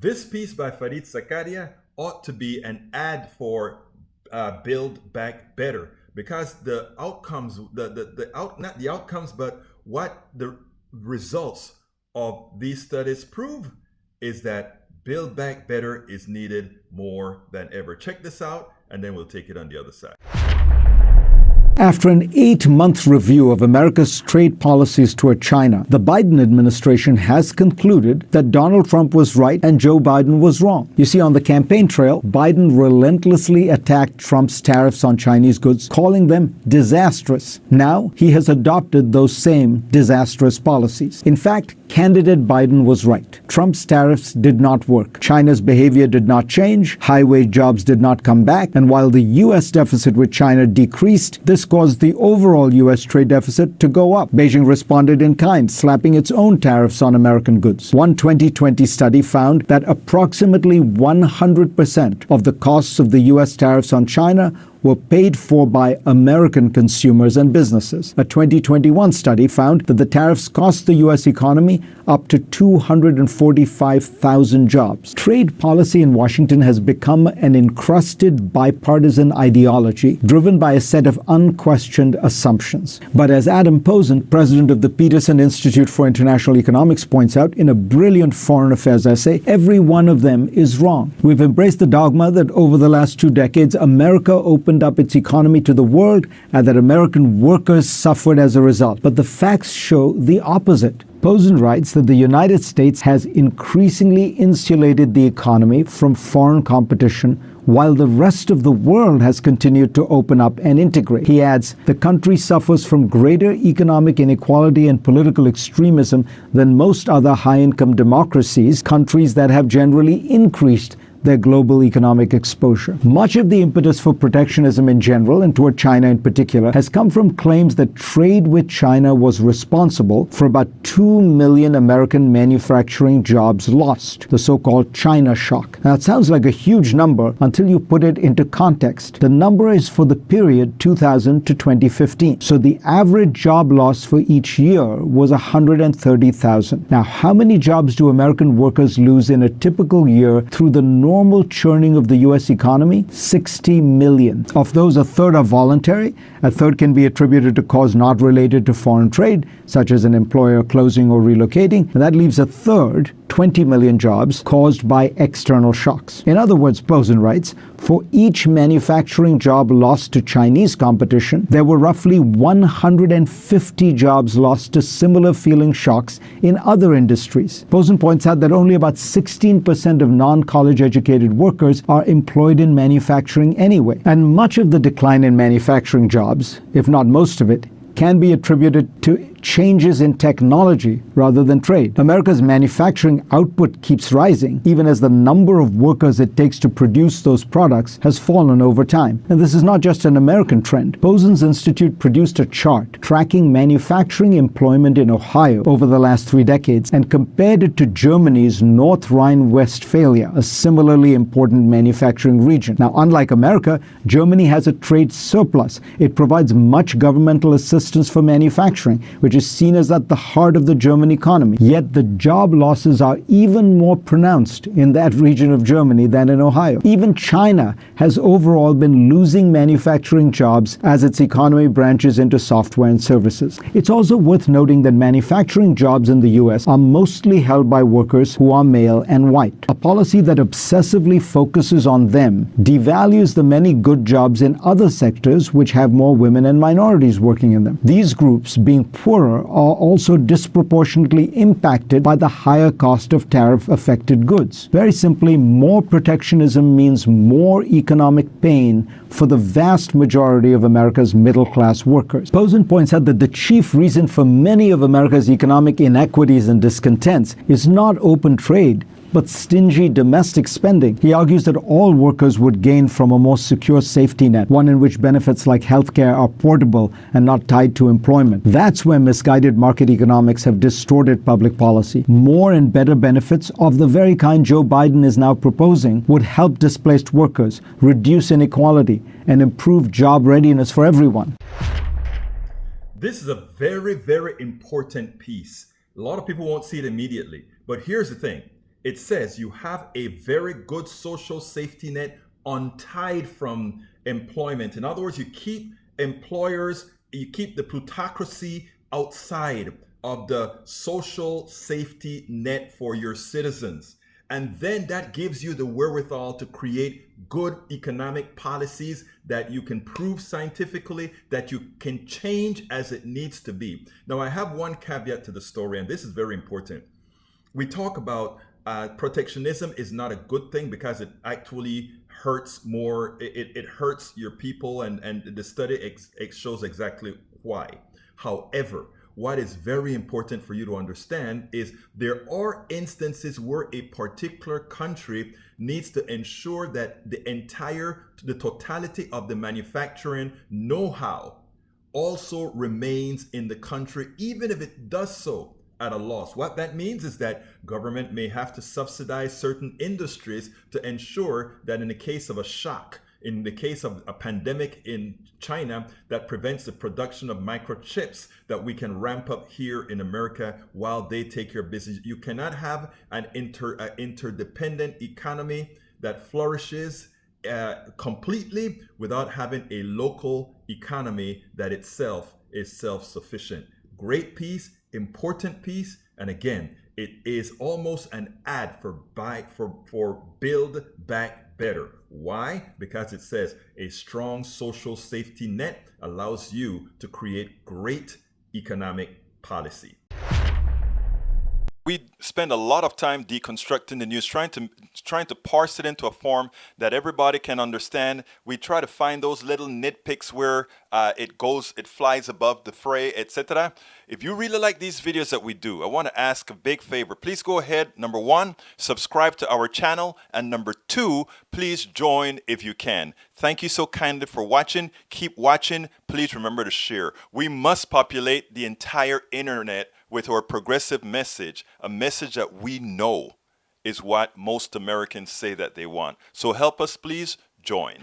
This piece by Farid Zakaria ought to be an ad for Build Back Better, because the outcomes, not the outcomes, but what the results of these studies prove is that Build Back Better is needed more than ever. Check this out, and then we'll take it on the other side. After an 8-month review of America's trade policies toward China, the Biden administration has concluded that Donald Trump was right and Joe Biden was wrong. You see, on the campaign trail, Biden relentlessly attacked Trump's tariffs on Chinese goods, calling them disastrous. Now, he has adopted those same disastrous policies. In fact, candidate Biden was right. Trump's tariffs did not work. China's behavior did not change. High-wage jobs did not come back. And while the U.S. deficit with China decreased, this caused the overall U.S. trade deficit to go up. Beijing responded in kind, slapping its own tariffs on American goods. One 2020 study found that approximately 100% of the costs of the U.S. tariffs on China were paid for by American consumers and businesses. A 2021 study found that the tariffs cost the U.S. economy up to 245,000 jobs. Trade policy in Washington has become an encrusted bipartisan ideology driven by a set of unquestioned assumptions. But as Adam Posen, president of the Peterson Institute for International Economics, points out in a brilliant foreign affairs essay, every one of them is wrong. We've embraced the dogma that over the last 2 decades, America opened up its economy to the world and that American workers suffered as a result. But the facts show the opposite. Posen writes that the United States has increasingly insulated the economy from foreign competition while the rest of the world has continued to open up and integrate. He adds, the country suffers from greater economic inequality and political extremism than most other high-income democracies, countries that have generally increased their global economic exposure. Much of the impetus for protectionism in general, and toward China in particular, has come from claims that trade with China was responsible for about 2 million American manufacturing jobs lost, the so-called China shock. Now, it sounds like a huge number until you put it into context. The number is for the period 2000 to 2015. So the average job loss for each year was 130,000. Now, how many jobs do American workers lose in a typical year through the normal churning of the U.S. economy? 60 million. Of those, a third are voluntary. A third can be attributed to cause not related to foreign trade, such as an employer closing or relocating. And that leaves a third, 20 million jobs, caused by external shocks. In other words, Posen writes, for each manufacturing job lost to Chinese competition, there were roughly 150 jobs lost to similar feeling shocks in other industries. Posen points out that only about 16% of non-college educated workers are employed in manufacturing anyway. And much of the decline in manufacturing jobs, if not most of it, can be attributed to changes in technology rather than trade. America's manufacturing output keeps rising, even as the number of workers it takes to produce those products has fallen over time. And this is not just an American trend. Posen's Institute produced a chart tracking manufacturing employment in Ohio over the last 3 decades and compared it to Germany's North Rhine-Westphalia, a similarly important manufacturing region. Now, unlike America, Germany has a trade surplus. It provides much governmental assistance for manufacturing, which is seen as at the heart of the German economy. Yet the job losses are even more pronounced in that region of Germany than in Ohio. Even China has overall been losing manufacturing jobs as its economy branches into software and services. It's also worth noting that manufacturing jobs in the U.S. are mostly held by workers who are male and white. A policy that obsessively focuses on them devalues the many good jobs in other sectors which have more women and minorities working in them. These groups, being poorer, are also disproportionately impacted by the higher cost of tariff-affected goods. Very simply, more protectionism means more economic pain for the vast majority of America's middle-class workers. Posen points out that the chief reason for many of America's economic inequities and discontents is not open trade, but stingy domestic spending. He argues that all workers would gain from a more secure safety net, one in which benefits like healthcare are portable and not tied to employment. That's where misguided market economics have distorted public policy. More and better benefits of the very kind Joe Biden is now proposing would help displaced workers, reduce inequality, and improve job readiness for everyone. This is a very, very important piece. A lot of people won't see it immediately, but here's the thing. it says you have a very good social safety net untied from employment. In other words, you keep employers, you keep the plutocracy outside of the social safety net for your citizens. And then that gives you the wherewithal to create good economic policies that you can prove scientifically, that you can change as it needs to be. Now, I have one caveat to the story, and this is very important. We talk about protectionism is not a good thing because it actually hurts more, it hurts your people, and the study shows exactly why. However, what is very important for you to understand is there are instances where a particular country needs to ensure that the totality of the manufacturing know-how also remains in the country, even if it does so at a loss. What that means is that government may have to subsidize certain industries to ensure that in the case of a shock, in the case of a pandemic in China that prevents the production of microchips that we can ramp up here in America while they take care of business. You cannot have an interdependent economy that flourishes completely without having a local economy that itself is self-sufficient. Great piece, important piece, and again, it is almost an ad for Build Back Better. Why? Because it says a strong social safety net allows you to create great economic policy. We spend a lot of time deconstructing the news, trying to parse it into a form that everybody can understand. We try to find those little nitpicks where it flies above the fray, etc. If you really like these videos that we do, I want to ask a big favor. Please go ahead, number one, subscribe to our channel, and number two, please join if you can. Thank you so kindly for watching. Keep watching. Please remember to share. We must populate the entire internet with our progressive message, a message that we know is what most Americans say that they want. So help us, please join.